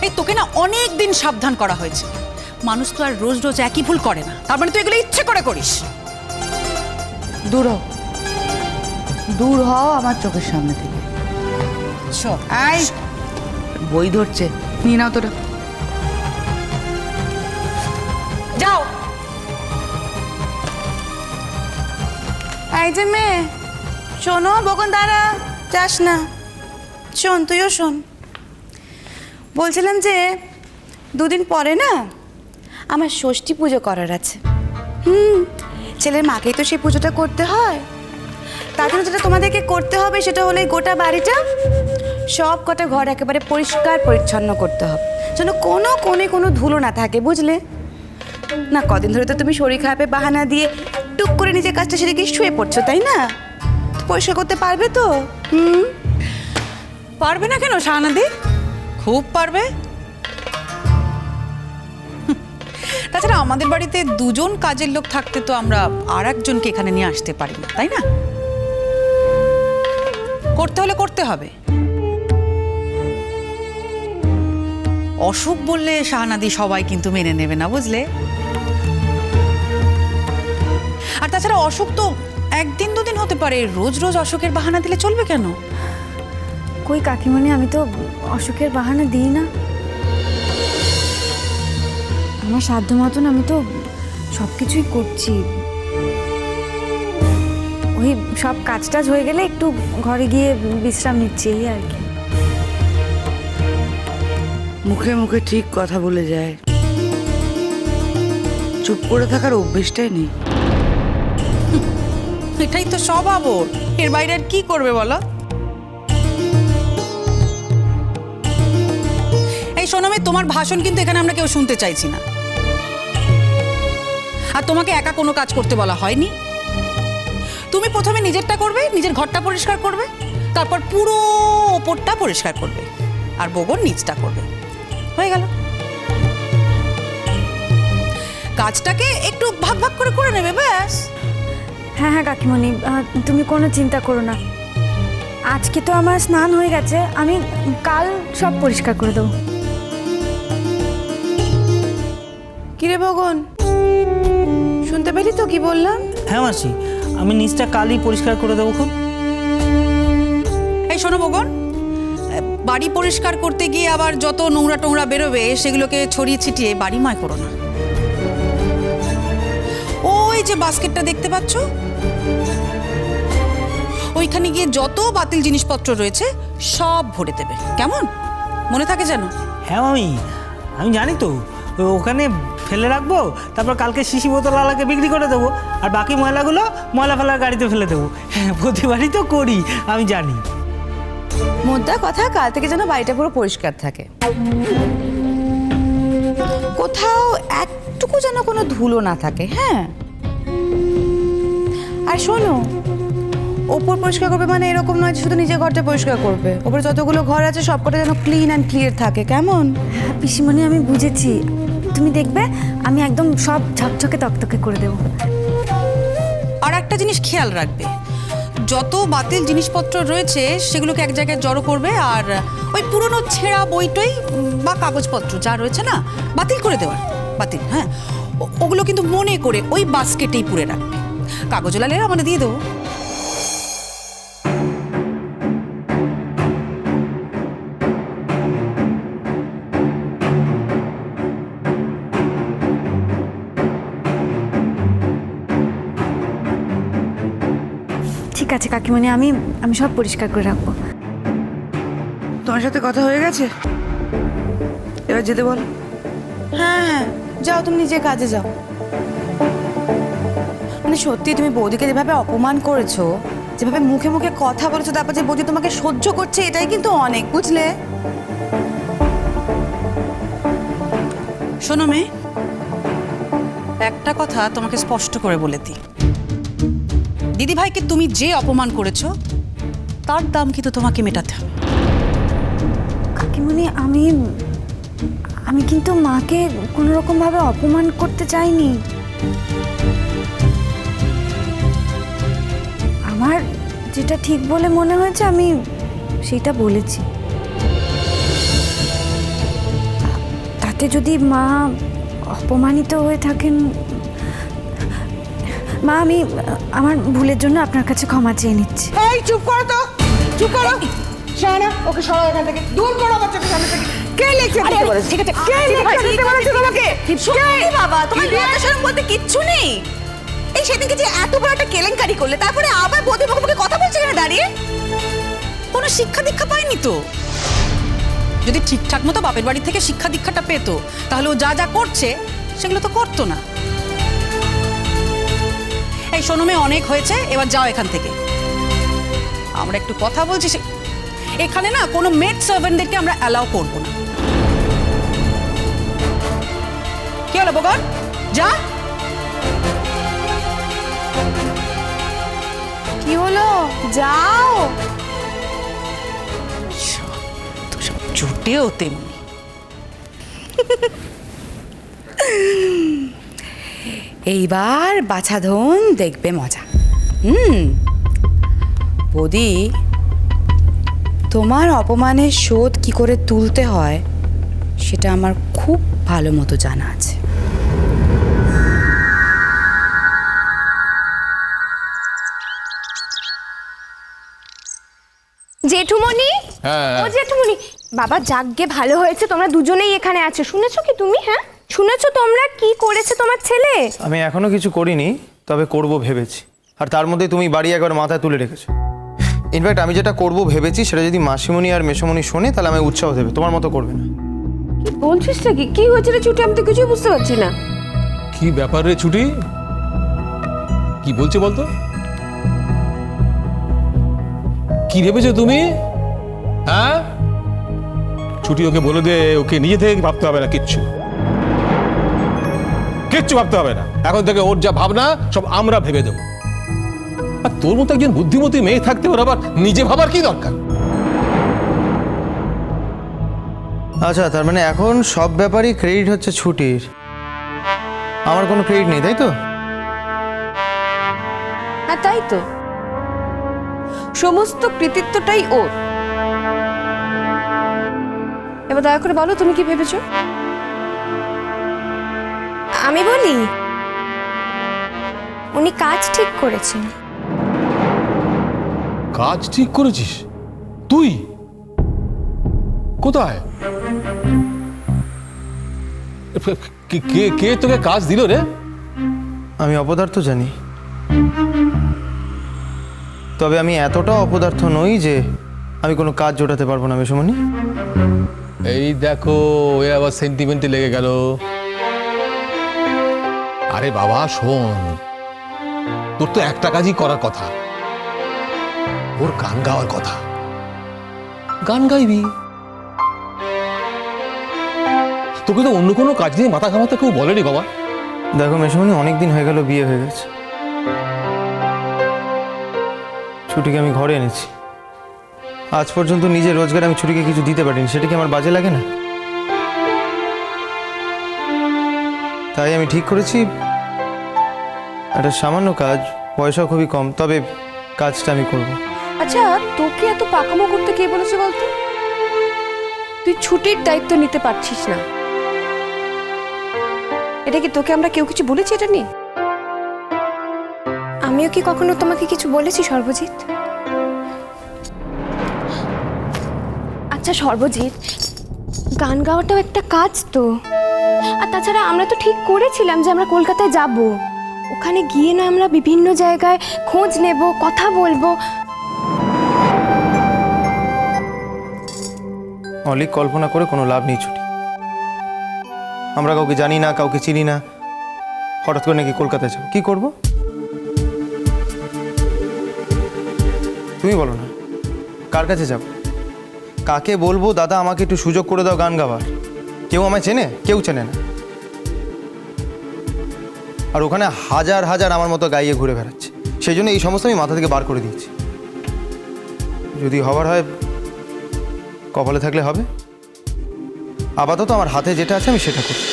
এই তোকে না অনেক দিন সাবধান করা হয়েছে। মানুষ তো আর রোজ রোজ একই ভুল করে না, তার মানে তুই এগুলো ইচ্ছে করে করিস। দূর হও, দূর হও আমার চোখের সামনে থেকে। আই বই ধরছে, নিয়ে নাও তোরা, যাও। এই যে মেয়ে, শোনো, বকুন দাঁড়া, যাস না, শোন, তুইও শোন। বলছিলাম যে দুদিন পরে না আমার ষষ্ঠী পুজো করার আছে। ছেলের মাকেই তো সেই পুজোটা করতে হয়। তার জন্য যেটা তোমাদেরকে করতে হবে সেটা হলো এই গোটা বাড়িটা, সব কটা ঘর একেবারে পরিষ্কার পরিচ্ছন্ন করতে হবে, যেন কোনো কোণে কোনো ধুলো না থাকে, বুঝলে না? কদিন ধরে তো তুমি শরীর খারাপের বাহানা দিয়ে টুক করে নিজের কাজটা সেরে গিয়ে শুয়ে পড়ছো, তাই না? পরিষ্কার করতে পারবে তো? পারবে না কেন শাহনাদি? খুব পারবে। তাছাড়া আমাদের বাড়িতে দুজন কাজের লোক থাকতে তো আমরা আর একজনকে এখানে নিয়ে আসতে পারি না, তাই না? করতে হলে করতে হবে। অসুখ বললে শাহনাদি সবাই কিন্তু মেনে নেবে না, বুঝলে? আর তাছাড়া অসুখ তো একদিন দুদিন হতে পারে, রোজ রোজ অসুখের বাহানা দিলে চলবে কেন? কই কাকিমণি, আমি তো অসুখের বাহানা দিই না। আমার সাধ্য মতন আমি তো সব কিছুই করছি। ওই সব কাজ টাজ হয়ে গেলে একটু ঘরে গিয়ে বিশ্রাম নিচ্ছি, এই আর কি। মুখে মুখে ঠিক কথা বলে যায়, চুপ করে থাকার অভ্যেসটাই নেই। এটাই তো স্বভাব ওর, এর বাইরে আর কি করবে বলো? এই শোনো মেয়ে, তোমার ভাষণ কিন্তু এখানে আমরা কেউ শুনতে চাইছি না। আর তোমাকে একা কোনো কাজ করতে বলা হয়নি। তুমি প্রথমে নিজেরটা করবে, নিজের ঘরটা পরিষ্কার করবে, তারপর পুরো ওপরটা পরিষ্কার করবে, আর বগন নিচটা করবে, হয়ে গেল। কাজটাকে একটু ভাগ ভাগ করে করে নেবে, ব্যাস। হ্যাঁ হ্যাঁ কাকিমণি, তুমি কোনো চিন্তা করো না। আজকে তো আমার স্নান হয়ে গেছে, আমি কাল সব পরিষ্কার করে দেবো। কিরে বগন, শুনতে পেলি তো কি বললাম? হ্যাঁ মাসি, আমি নিচটা কালই পরিষ্কার করে দেবো খুব। এই শোনো বগন, বাড়ি পরিষ্কার করতে গিয়ে আবার যত নোংরা টোংরা বেরোবে সেগুলোকে ছড়িয়ে ছিটিয়ে বাড়িময় করো না। ওই যে বাস্কেটটা দেখতে পাচ্ছ, ওইখানে গিয়ে যত বাতিল জিনিসপত্র রয়েছে সব ভরে দেবে, কেমন? মনে থাকে যেন। হ্যাঁ মামি, আমি জানি তো, ওখানে ফেলে রাখবো, তারপর কালকে শিশি বোতলওয়ালাকে বিক্রি করে দেবো, আর বাকি ময়লাগুলো ময়লা ফেলার গাড়িতে ফেলে দেবো। প্রতিবারই তো করি, আমি জানি। মোদ্দা কথা, কাল থেকে যেন বাড়িটা পুরো পরিষ্কার থাকে, কোথাও একটুকু যেন কোনো ধুলো না থাকে। হ্যাঁ, আর শোনো, ওপর পরিষ্কার করবে মানে এরকম নয় যে শুধু নিজের ঘরটা পরিষ্কার করবে, ওপরে যতগুলো ঘর আছে সবকটা যেন ক্লিন অ্যান্ড ক্লিয়ার থাকে, কেমন? হ্যাঁ পিসিমণি, আমি বুঝেছি। তুমি দেখবে আমি একদম সব ঝকঝকে তকতকে করে দেবো। আর একটা জিনিস খেয়াল রাখবে, যত বাতিল জিনিসপত্র রয়েছে সেগুলোকে এক জায়গায় জড়ো করবে, আর ওই পুরনো ছেঁড়া বইটই বা কাগজপত্র যা রয়েছে না, বাতিল করে দেওয়ার, বাতিল, হ্যাঁ, ওগুলো কিন্তু মনে করে ওই বাস্কেটেই পুরে রাখবে। কাগজওয়ালা লেরা মানে দিয়ে দেবো। ঠিক আছে কাকিমণি, আমি আমি সব পরিষ্কার করে রাখবো। তোমার সাথে কথা হয়ে গেছে, এবার যেতে বল। হ্যাঁ হ্যাঁ, যাও, তুমি নিজের কাজে যাও। মানে সত্যি তুমি বৌদিকে যেভাবে অপমান করেছো, যেভাবে মুখে মুখে কথা বলেছো, তারপর যে বৌদি তোমাকে সহ্য করছে, এটাই কিন্তু অনেক, বুঝলে? শোনো মেয়ে, একটা কথা তোমাকে স্পষ্ট করে বলে দিই, দিদিভাইকে তুমি যে অপমান করেছো তার দাম কিন্তু তোমাকে মেটাতে হবে। কাকিমণি, আমি আমি কিন্তু মাকে কোনো রকমভাবে অপমান করতে চাইনি। আমার যেটা ঠিক বলে মনে হয়েছে আমি সেটা বলেছি। তাতে যদি মা অপমানিত হয়ে থাকেন, মা আমি আমার ভুলের জন্য আপনার কাছে ক্ষমা চেয়ে নিচ্ছি। এই চুপ করো তো, চুপ করো। শাহানা, ওকে সরাও এখান থেকে, দূর করো আমার চোখের সামনে থেকে। কে লেকচার দিতে বলেছে? ঠিক আছে, কে লেকচার দিতে বলেছে তোমাকে? সত্যি বাবা, তোমার লজ্জা শরম বলতে কিচ্ছু নেই। এই সেদিনকে যে এত বড় একটা কেলেঙ্কারি করলে, তারপরে আবার বৌদি মুখে কথা বলছে এখানে দাঁড়িয়ে। কোনো শিক্ষা দীক্ষা পায়নি তো। যদি ঠিকঠাক মতো বাপের বাড়ি থেকে শিক্ষা দীক্ষাটা পেতো, তাহলে ও যা যা করছে সেগুলো তো করতো না। এই শোনো মেয়ে, অনেক হয়েছে, এবার যাও এখান থেকে। আমরা একটু কথা বলছি, এখানে না কোনো মেড সার্ভেন্টদেরকে আমরা অ্যালাউ করবো না। কি হলো বগন, যা। কি হলো, যাও। তো সব জুটেও তেমনি। এইবার বাছাধন দেখবে মজা। বৌদি, তোমার অপমানের শোধ কি করে তুলতে হয় সেটা আমার খুব ভালো মতো জানা আছে। জেঠুমণি, ও জেঠুমণি, বাবা যাকগে ভালো হয়েছে তোমরা দুজনেই এখানে আছো। শুনেছো কি তুমি? হ্যাঁ শুনেছো তোমরা কি করেছে তোমার ছেলে? আমি এখনো কিছু করিনি, তবে করব ভেবেছি। আর তার মধ্যে তুমি বাড়ি একবার মাথায় তুলে রেখেছো। ইনফ্যাক্ট আমি যেটা করব ভেবেছি সেটা যদি মাসিমণি আর মেসমণি শোনে তাহলে আমায় উৎসাহ দেবে, তোমার মতো করবে না। কি বলছিস নাকি? কি হয়েছে রে ছুটি? আমি তো কিছুই বুঝতে পারছি না। কি ব্যাপার রে ছুটি? কি বলছে বলতো? কি ভেবেছো তুমি? হ্যাঁ ছুটি, ওকে বলে দে ওকে নিজে থেকে ভাবতে হবে না, কিচ্ছু কিচ্ছু ভাবতে হবে না। এখন থেকে ওর যা ভাবনা সব আমরা ভেবে দেবো। আর তোর মতো একজন বুদ্ধিমতী মেয়ে থাকতে ওর আবার নিজে ভাবার কি দরকার? আচ্ছা, তার মানে এখন সব ব্যাপারই ক্রেডিট হচ্ছে ছুটির, আমার কোনো ক্রেডিট নেই, তাই তো? হ্যাঁ তাই তো, সমস্ত কৃতিত্বটাই ওর। এবার দয়া করে বলো তুমি কি ভেবেছো? আমি বলি, উনি কাজ ঠিক করেছেন। কাজ ঠিক করেছিস তুই? কোথায়? কে কে তোকে কাজ দিল রে? আমি অপদার্থ জানি, তবে আমি এতটা অপদার্থ নই যে আমি কোনো কাজ জোটাতে পারবো না মেসমণি। এই দেখো, এ আবার সেন্টিমেন্টে লেগে গেল। আরে বাবা শোন, তোর তো একটা কাজই করার কথা, ওর গান গাওয়ার কথা। গান গাইবি। তোকে তো অন্য কোনো কাজ নিয়ে মাথা ঘামাতে কেউ বলেনি বাবা। দেখো মেসমণি, অনেকদিন হয়ে গেল বিয়ে হয়ে গেছে, ছুটিকে আমি ঘরে এনেছি। আজ পর্যন্ত নিজের রোজগার আমি ছুটিকে কিছু দিতে পারিনি, সেটা কি আমার বাজে লাগে না? তাই আমি ঠিক করেছি একটা সামান্য কাজ, পয়সাও খুবই কম, তবে কাজটা আমি করব। আচ্ছা, তোকে এত পাকামো করতে কে বলেছে বলতো? তুই ছুটির দায়িত্ব নিতে পারছিস না, এটা কি তোকে আমরা কেউ কিছু বলেছি এটা নিয়ে? আমিও কি কখনো তোমাকে কিছু বলেছি সর্বজিৎ? আচ্ছা সর্বজিৎ, গান গাওয়াটাও একটা কাজ তো। আর তাছাড়া আমরা তো ঠিক করেছিলাম যে আমরা কলকাতায় যাব, ওখানে গিয়ে না আমরা বিভিন্ন জায়গায় খোঁজ নেব, কথা বলবো। অলিক কল্পনা করে কোনো লাভ নেই ছুটি। আমরা কাউকে জানি না, কাউকে চিনি না, হঠাৎ করে নাকি কলকাতায় যাবো, কি করব? তুমি বলো না, কার কাছে যাব? কাকে বলবো দাদা আমাকে একটু সুযোগ করে দাও গান গাওয়ার? কেউ আমায় চেনে? কেউ চেনে না। আর ওখানে হাজার হাজার আমার মতো গাইয়ে ঘুরে বেড়াচ্ছে, সেই জন্য এই সমস্ত আমি মাথা থেকে বার করে দিয়েছি। যদি হবার হয়, কপালে থাকলে হবে, আপাতত আমার হাতে যেটা আছে আমি সেটা করছি।